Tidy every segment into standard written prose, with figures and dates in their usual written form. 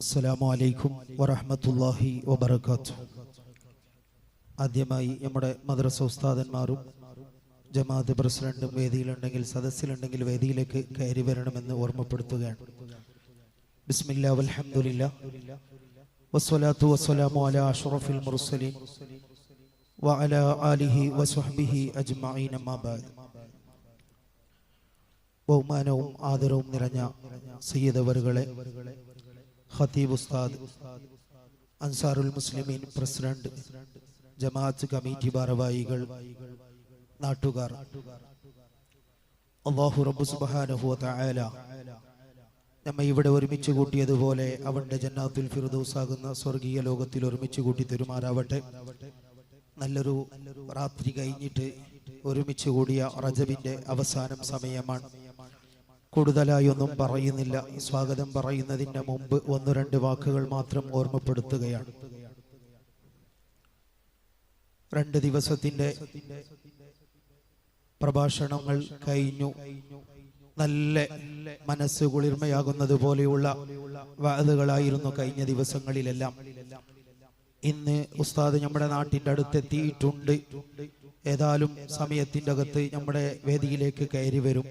അസ്സലാമു അലൈക്കും വറഹ്മത്തുള്ളാഹി വബറകാതുഹു. ആദ്യമായി നമ്മുടെ മദ്രസ ഉസ്താദന്മാരും ജമാഅത്ത് പ്രസിഡന്റും വേദിയിലുണ്ടെങ്കിൽ സദസ്സിലുണ്ടെങ്കിൽ വേദിയിലേക്ക് കയറി വരണമെന്ന് ഓർമ്മപ്പെടുത്തുകയാണ്. ബിസ്മില്ലാ വൽഹംദുലില്ലാ വസ്സലാത്തു വസ്സലാമു അലാ അഷ്റഫിൽ മുർസലീൻ വഅലാ ആലിഹി വസ്വഹ്ബിഹി അജ്മഈൻ അമ്മാ ബഅദ്. ബഹുമാനവും ആദരവും നിറഞ്ഞ സയ്യിദ് അവറുകളെ, ഖതീബ് ഉസ്താദ്, അൻസാറുൽ മുസ്ലിമീൻ പ്രസിഡന്റ്, ജമാഅത്ത് കമ്മിറ്റി ഭാരവാഹികൾ, നാട്ടുകാർ, അല്ലാഹു റബ്ബ് സുബ്ഹാനഹു വ തആല നമ്മെ ഇവിടെ ഒരുമിച്ച് കൂട്ടിയതുപോലെ അവന്റെ ജന്നാത്തുൽ ഫിർദൗസ് ആകുന്ന സ്വർഗീയ ലോകത്തിൽ ഒരുമിച്ച് കൂട്ടി തരുമാറാവട്ടെ. നല്ലൊരു രാത്രി കഴിഞ്ഞിട്ട് ഒരുമിച്ച് കൂടിയ റജബിന്റെ അവസാനം സമയമാണ്. കൂടുതലായൊന്നും പറയുന്നില്ല. സ്വാഗതം പറയുന്നതിന് മുമ്പ് ഒന്ന് രണ്ട് വാക്കുകൾ മാത്രം ഓർമ്മപ്പെടുത്തുകയാണ്. 2 ദിവസത്തിന്റെ പ്രഭാഷണങ്ങൾ കഴിഞ്ഞു. നല്ല മനസ്സ് കുളിർമയാകുന്നത് പോലെയുള്ള വഅദുകളായിരുന്നു കഴിഞ്ഞ ദിവസങ്ങളിലെല്ലാം. ഇന്ന് ഉസ്താദ് നമ്മുടെ നാട്ടിന്റെ അടുത്തെത്തിയിട്ടുണ്ട്. ഏതായാലും സമയത്തിന്റെ അകത്ത് നമ്മുടെ വേദിയിലേക്ക് കയറി വരും.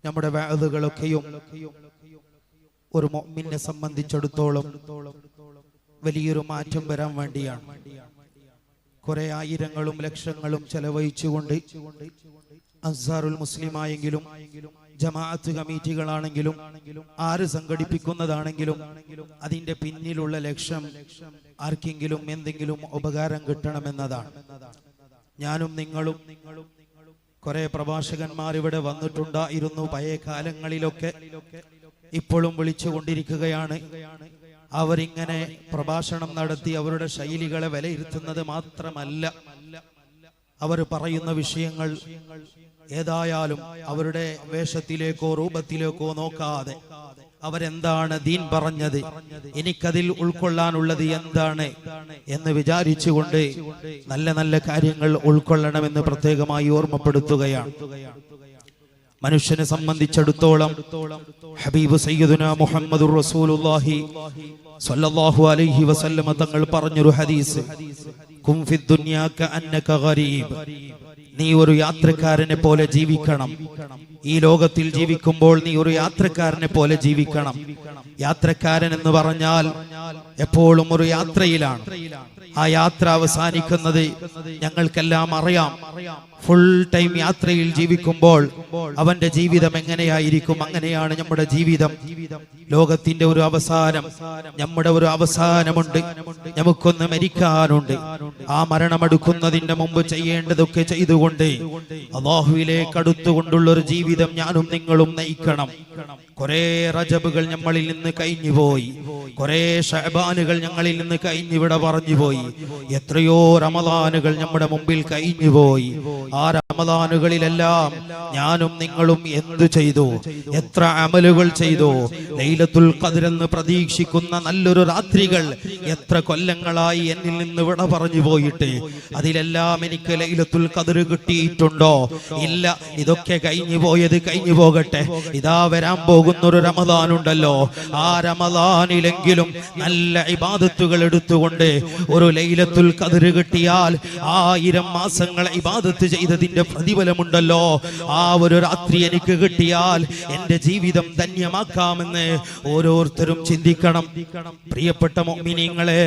നമ്മുടെ വഅദുകളൊക്കെയും ഒരു മുഅ്മിനെ സംബന്ധിച്ചിടത്തോളം വലിയൊരു മാറ്റം വരാൻ വേണ്ടിയാണ്. കുറെ ആയിരങ്ങളും ലക്ഷങ്ങളും ചെലവഴിച്ചുകൊണ്ട് അൻസാറുൽ മുസ്ലിമായെങ്കിലും ജമാഅത്ത് കമ്മിറ്റികളാണെങ്കിലും ആര് സംഘടിപ്പിക്കുന്നതാണെങ്കിലും അതിന്റെ പിന്നിലുള്ള ലക്ഷ്യം ആർക്കെങ്കിലും എന്തെങ്കിലും ഉപകാരം കിട്ടണമെന്നതാണ്. ഞാനും നിങ്ങളും കുറെ പ്രഭാഷകന്മാർ ഇവിടെ വന്നിട്ടുണ്ടായിരുന്നു പഴയ കാലങ്ങളിലൊക്കെ. ഇപ്പോഴും വിളിച്ചുകൊണ്ടിരിക്കുകയാണ്. അവരിങ്ങനെ പ്രഭാഷണം നടത്തി അവരുടെ ശൈലികളെ വിലയിരുത്തുന്നത് മാത്രമല്ല, അവർ പറയുന്ന വിഷയങ്ങൾ ഏതായാലും അവരുടെ വേഷത്തിലേക്കോ രൂപത്തിലേക്കോ നോക്കാതെ അവരെന്താണ് ദീൻ പറഞ്ഞത്, എനിക്കതിൽ ഉൾക്കൊള്ളാനുള്ളത് എന്താണ് എന്ന് വിചാരിച്ചുകൊണ്ട് നല്ല നല്ല കാര്യങ്ങൾ ഉൾക്കൊള്ളണമെന്ന് പ്രത്യേകമായി ഓർമ്മപ്പെടുത്തുകയാണ്. മനുഷ്യനെ സംബന്ധിച്ചിടത്തോളം ഹബീബ് സയ്യിദുനാ മുഹമ്മദുർ റസൂലുള്ളാഹി സ്വല്ലല്ലാഹു അലൈഹി വസല്ലം തങ്ങൾ പറഞ്ഞൊരു ഹദീസ്, കും ഫിദ് ദുനിയാ കഅന്നക ഗരീബ്, നീ ഒരു യാത്രക്കാരനെ പോലെ ജീവിക്കണം. ഈ ലോകത്തിൽ ജീവിക്കുമ്പോൾ നീ ഒരു യാത്രക്കാരനെ പോലെ ജീവിക്കണം. യാത്രക്കാരൻ എന്ന് പറഞ്ഞാൽ എപ്പോഴും ഒരു യാത്രയിലാണ്. ആ യാത്ര അവസാനിക്കുന്നത് ഞങ്ങൾക്കെല്ലാം അറിയാം. ഫുൾ ടൈം യാത്രയിൽ ജീവിക്കുമ്പോൾ അവന്റെ ജീവിതം എങ്ങനെയായിരിക്കും? അങ്ങനെയാണ് നമ്മുടെ ജീവിതം. ലോകത്തിന്റെ ഒരു അവസാനം, നമ്മുടെ ഒരു അവസാനമുണ്ട്. നമുക്കൊന്ന് മരിക്കാനുണ്ട്. ആ മരണമെടുക്കുന്നതിന്റെ മുമ്പ് ചെയ്യേണ്ടതൊക്കെ ചെയ്തുകൊണ്ട് അല്ലാഹുവിലേക്ക് അടുത്തുകൊണ്ടുള്ള ഒരു ജീവിതം ഞാനും നിങ്ങളും നയിക്കണം. കുറെ റജബുകൾ നമ്മളിൽ നിന്ന് കഴിഞ്ഞുപോയി. കുറെ ശഅബാനുകൾ ഞങ്ങളിൽ നിന്ന് കഴിഞ്ഞിവിടെ പറഞ്ഞുപോയി. എത്രയോ റമദാനുകൾ നമ്മുടെ മുമ്പിൽ കഴിഞ്ഞുപോയി. ആ റമദാനുകളിലെല്ലാം ഞാനും നിങ്ങളും എന്തു ചെയ്തു? എത്ര അമലുകൾ ചെയ്തു? ലൈലത്തുൽ ഖദ്ർ എന്ന് പ്രതീക്ഷിക്കുന്ന നല്ലൊരു രാത്രികൾ എത്ര കൊല്ലങ്ങളായി എന്നിൽ നിന്ന് വിട പറഞ്ഞു പോയിട്ട് അതിലെല്ലാം എനിക്ക് ലൈലത്തുൽ ഖദ്ർ കിട്ടിയിട്ടുണ്ടോ? ഇല്ല. ഇതൊക്കെ കഴിഞ്ഞു പോയത് കഴിഞ്ഞു പോകട്ടെ. ഇതാ വരാൻ പോകുന്നൊരു റമദാനുണ്ടല്ലോ. ആ റമദാനിലെങ്കിലും നല്ല ഇബാദത്തുകൾ എടുത്തുകൊണ്ട് ഒരു ലൈലത്തുൽ ഖദ്ർ കിട്ടിയാൽ 1000 മാസങ്ങൾ ഇബാദത്ത് ചെയ്തതിന്റെ പ്രതിഫലമുണ്ടല്ലോ. ആ ഒരു രാത്രി എനിക്ക് കിട്ടിയാൽ എന്റെ ജീവിതം ധന്യമാക്കാമെന്ന് ഓരോരുത്തരും ചിന്തിക്കണം. പ്രിയപ്പെട്ട മുഅ്മിനീങ്ങളെ,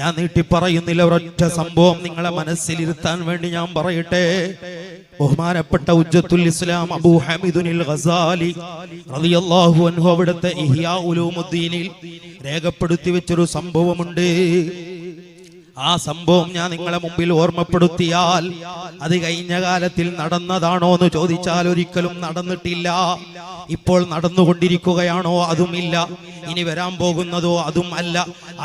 ഞാൻ നീട്ടി പറയുന്നില്ല. ഒരൊറ്റ സംഭവം നിങ്ങളെ മനസ്സിലിരുത്താൻ വേണ്ടി ഞാൻ പറയട്ടെ. ബഹുമാനപ്പെട്ട ഉജ്ജത്തുൽ ഇസ്ലാം അബൂ ഹമീദുൽ ഗസാലി റളിയല്ലാഹു അൻഹു അവിടുത്തെ ഇഹ്യാ ഉലൂമുദ്ദീനിൽ രേഖപ്പെടുത്തി വെച്ചൊരു സംഭവമുണ്ട്. ആ സംഭവം ഞാൻ നിങ്ങളെ മുമ്പിൽ ഓർമ്മപ്പെടുത്തിയാൽ അത് കഴിഞ്ഞ കാലത്തിൽ നടന്നതാണോ എന്ന് ചോദിച്ചാൽ ഒരിക്കലും നടന്നിട്ടില്ല. ഇപ്പോൾ നടന്നുകൊണ്ടിരിക്കുകയാണോ? അതുമില്ല. ഇനി വരാൻ പോകുന്നതോ? അതും അല്ല.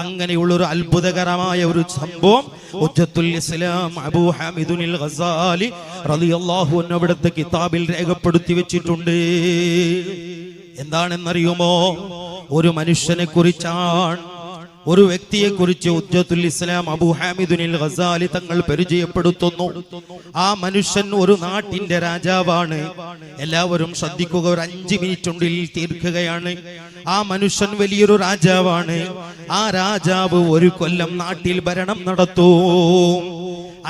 അങ്ങനെയുള്ളൊരു അത്ഭുതകരമായ ഒരു സംഭവം ഹുജ്ജത്തുൽ ഇസ്ലാം അബൂ ഹമീദുൽ ഗസാലി റളിയല്ലാഹു അൻഹു അവിടുത്തെ കിതാബിൽ രേഖപ്പെടുത്തി വെച്ചിട്ടുണ്ട്. എന്താണെന്നറിയുമോ? ഒരു മനുഷ്യനെ കുറിച്ചാണ്. ഒരു വ്യക്തിയെ കുറിച്ച് ഉജ്ജത്തുൽ ഇസ്ലാം അബൂ ഹാമിദുൽ ഗസാലി തങ്ങൾ പരിചയപ്പെടുത്തുന്നു. ആ മനുഷ്യൻ ഒരു നാട്ടിന്റെ രാജാവാണ്. എല്ലാവരും ശ്രദ്ധിക്കുക, ഒരു 5 മിനിറ്റുള്ളിൽ തീർക്കുകയാണ്. ആ മനുഷ്യൻ വലിയൊരു രാജാവാണ്. ആ രാജാവ് ഒരു കൊല്ലം നാട്ടിൽ ഭരണം നടത്തൂ.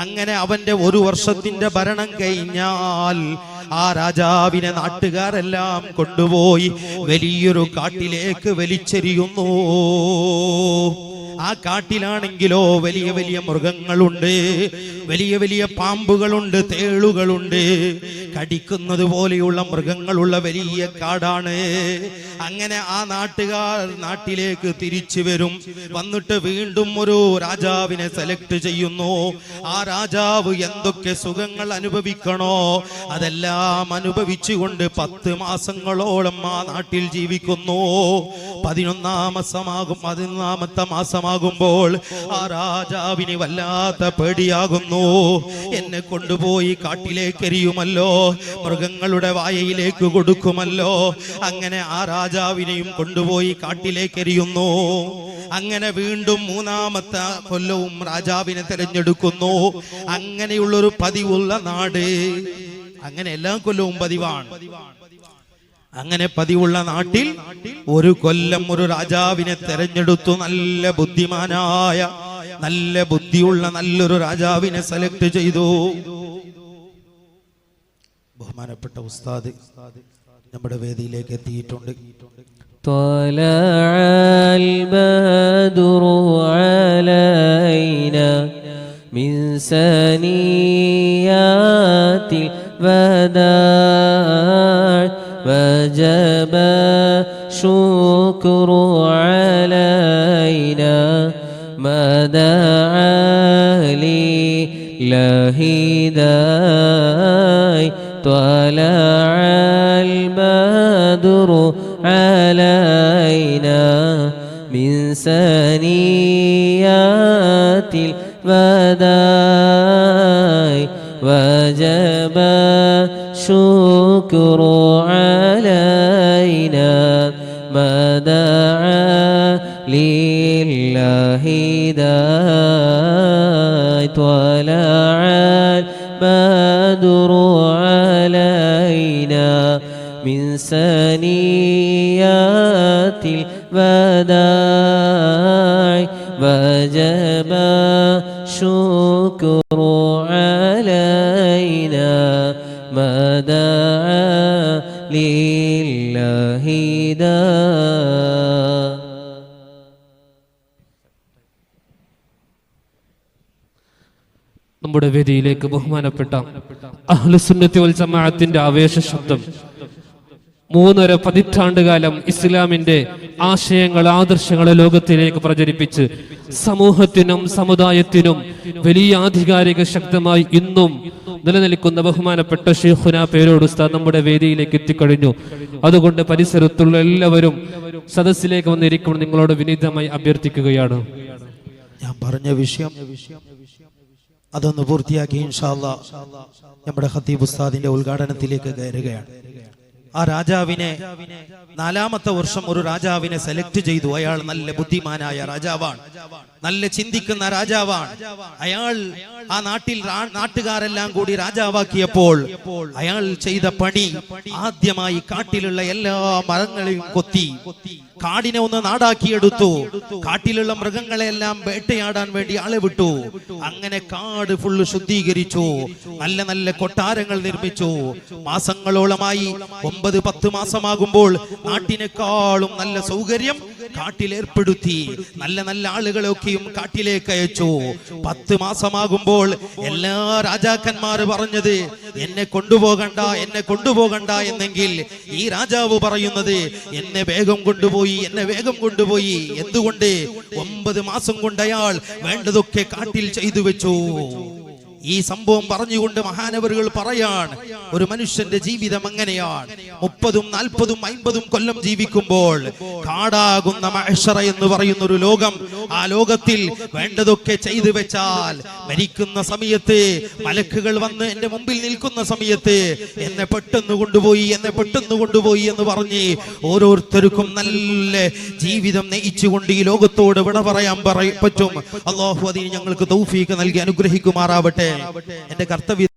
അങ്ങനെ അവന്റെ 1 വർഷത്തിന്റെ ഭരണം കഴിഞ്ഞാൽ ആ രാജാവിനെ നാട്ടുകാരെല്ലാം കൊണ്ടുപോയി വലിയൊരു കാട്ടിലേക്ക് വലിച്ചെറിയുന്നു. ആ കാട്ടിലാണെങ്കിലോ വലിയ വലിയ മൃഗങ്ങളുണ്ട്, വലിയ വലിയ പാമ്പുകളുണ്ട്, തേളുകളുണ്ട്, കടിക്കുന്നത് പോലെയുള്ള മൃഗങ്ങളുള്ള വലിയ കാടാണ്. അങ്ങനെ ആ നാട്ടുകാർ നാട്ടിലേക്ക് തിരിച്ചു വരും. വന്നിട്ട് വീണ്ടും ഒരു രാജാവിനെ സെലക്ട് ചെയ്യുന്നു. ആ രാജാവ് എന്തൊക്കെ സുഖങ്ങൾ അനുഭവിക്കണോ അതെല്ലാം അനുഭവിച്ചുകൊണ്ട് 10 മാസങ്ങളോളം ആ നാട്ടിൽ ജീവിക്കുന്നു. 11ാമത്തെ മാസമാകുമ്പോൾ ആ രാജാവിന് വല്ലാത്ത പേടിയാകുന്നു. എന്നെ കൊണ്ടുപോയി കാട്ടിലേക്ക് എറിയുമല്ലോ, മൃഗങ്ങളുടെ വായയിലേക്ക് കൊടുക്കുമല്ലോ. അങ്ങനെ ആ രാജാവിനെയും കൊണ്ടുപോയി കാട്ടിലേക്ക് എറിയുന്നു. അങ്ങനെ വീണ്ടും 3ാമത്തെ കൊല്ലവും രാജാവിനെ തിരഞ്ഞെടുക്കുന്നു. അങ്ങനെയുള്ളൊരു പതിവുള്ള നാട്. അങ്ങനെ എല്ലാ കൊല്ലവും പതിവാണ്. അങ്ങനെ പതിവുള്ള നാട്ടിൽ ഒരു കൊല്ലം ഒരു രാജാവിനെ തെരഞ്ഞെടുത്തു. നല്ല ബുദ്ധിമാനായ, നല്ല ബുദ്ധിയുള്ള നല്ലൊരു രാജാവിനെ സെലക്ട് ചെയ്തു. ബഹുമാനപ്പെട്ട ഉസ്താദ് നമ്മുടെ വേദിയിലേക്ക് എത്തിയിട്ടുണ്ട്. طلع البدر علينا من ثنيات الوداع وجب الشكر علينا ما دعا لله داعي طلع البدر علينا من ثنيات الوداع وجب الشكر علينا ما دعا لله داعي طلع البدر علينا من ثنيات الوداع وجب الشكر علينا ما دعا لله داعي. നമ്മുടെ വേദിയിലേക്ക് ബഹുമാനപ്പെട്ട അഹ്ലുസുന്നത്തി വൽ ജമാഅത്തിന്റെ ആവേശ ശബ്ദം 3.5 പതിറ്റാണ്ടുകാലം ഇസ്ലാമിന്റെ ആശയങ്ങൾ, ആദർശങ്ങൾ ലോകത്തിലേക്ക് പ്രചരിപ്പിച്ച് സമൂഹത്തിനും സമുദായത്തിനും വലിയ ആധികാരിക ശക്തമായി ഇന്നും നിലനിൽക്കുന്ന ബഹുമാനപ്പെട്ട ശൈഖുന പേരോട് ഉസ്താദ് നമ്മുടെ വേദിയിലേക്ക് എത്തിക്കഴിഞ്ഞു. അതുകൊണ്ട് പരിസരത്തുള്ള എല്ലാവരും സദസ്സിലേക്ക് വന്നിരിക്കണം നിങ്ങളോട് വിനീതമായി അഭ്യർത്ഥിക്കുകയാണ്. ഞാൻ പറഞ്ഞ വിഷയം അതൊന്ന് പൂർത്തിയാക്കി ഇൻഷാ അല്ലാഹ് നമ്മുടെ ഖത്തീബ് ഉസ്താദിന്റെ ഉദ്ഘാടനത്തിലേക്ക് കയറുകയാണ്. ആ രാജാവിനെ 4ാമത്തെ വർഷം ഒരു രാജാവിനെ സെലക്ട് ചെയ്തു. അയാൾ നല്ല ബുദ്ധിമാനായ രാജാവാണ്, നല്ല ചിന്തിക്കുന്ന രാജാവാണ്. അയാൾ ആ നാട്ടിൽ നാട്ടുകാരെല്ലാം കൂടി രാജാവാക്കിയപ്പോൾ അയാൾ ചെയ്ത പണി ആദ്യമായി കാട്ടിലുള്ള എല്ലാ മരങ്ങളെയും കൊത്തി കാടിനെ ഒന്ന് നാടാക്കിയെടുത്തു. കാട്ടിലുള്ള മൃഗങ്ങളെല്ലാം വേട്ടയാടാൻ വേണ്ടി ആളെ വിട്ടു. അങ്ങനെ കാട് ഫുള്ള് ശുദ്ധീകരിച്ചു. നല്ല നല്ല കൊട്ടാരങ്ങൾ നിർമ്മിച്ചു. മാസങ്ങളോളമായി 9-10 മാസമാകുമ്പോൾ നാട്ടിനേക്കാളും നല്ല സൗകര്യം കാട്ടിൽ ഏർപ്പെടുത്തി. നല്ല നല്ല ആളുകളെയൊക്കെയും കാട്ടിലേക്ക് അയച്ചു. 10 മാസമാകുമ്പോൾ എല്ലാ രാജാക്കന്മാർ പറഞ്ഞത് എന്നെ കൊണ്ടുപോകണ്ട, എന്നെ കൊണ്ടുപോകണ്ട എന്നെങ്കിൽ ഈ രാജാവ് പറയുന്നത് എന്നെ വേഗം കൊണ്ടുപോയി, എന്നെ വേഗം കൊണ്ടുപോയി. എന്തുകൊണ്ട്? 9 മാസം കൊണ്ട് അയാൾ വേണ്ടതൊക്കെ കാട്ടിൽ ചെയ്തു വെച്ചു. ഈ സംഭവം പറഞ്ഞുകൊണ്ട് മഹാനവറുകൾ പറയാണ്, ഒരു മനുഷ്യന്റെ ജീവിതം എങ്ങനെയാണ്? 30, 40, 50 കൊല്ലം ജീവിക്കുമ്പോൾ കാടാകുന്ന മഹ്ശറ എന്ന് പറയുന്ന ഒരു ലോകം, ആ ലോകത്തിൽ വേണ്ടതൊക്കെ ചെയ്തു വെച്ചാൽ മരിക്കുന്ന സമയത്ത് മലക്കുകൾ വന്ന് എന്റെ മുമ്പിൽ നിൽക്കുന്ന സമയത്ത് എന്നെ പെട്ടെന്ന് കൊണ്ടുപോയി എന്ന് പറഞ്ഞ് ഓരോരുത്തർക്കും നല്ല ജീവിതം നയിച്ചുകൊണ്ട് ഈ ലോകത്തോട് വിട പറയാൻ പറ്റും. അല്ലാഹു അതിന് ഞങ്ങൾക്ക് തൗഫീഖ് നൽകി അനുഗ്രഹിക്കുമാറാവട്ടെ. എന്റെ കർത്തവ്യം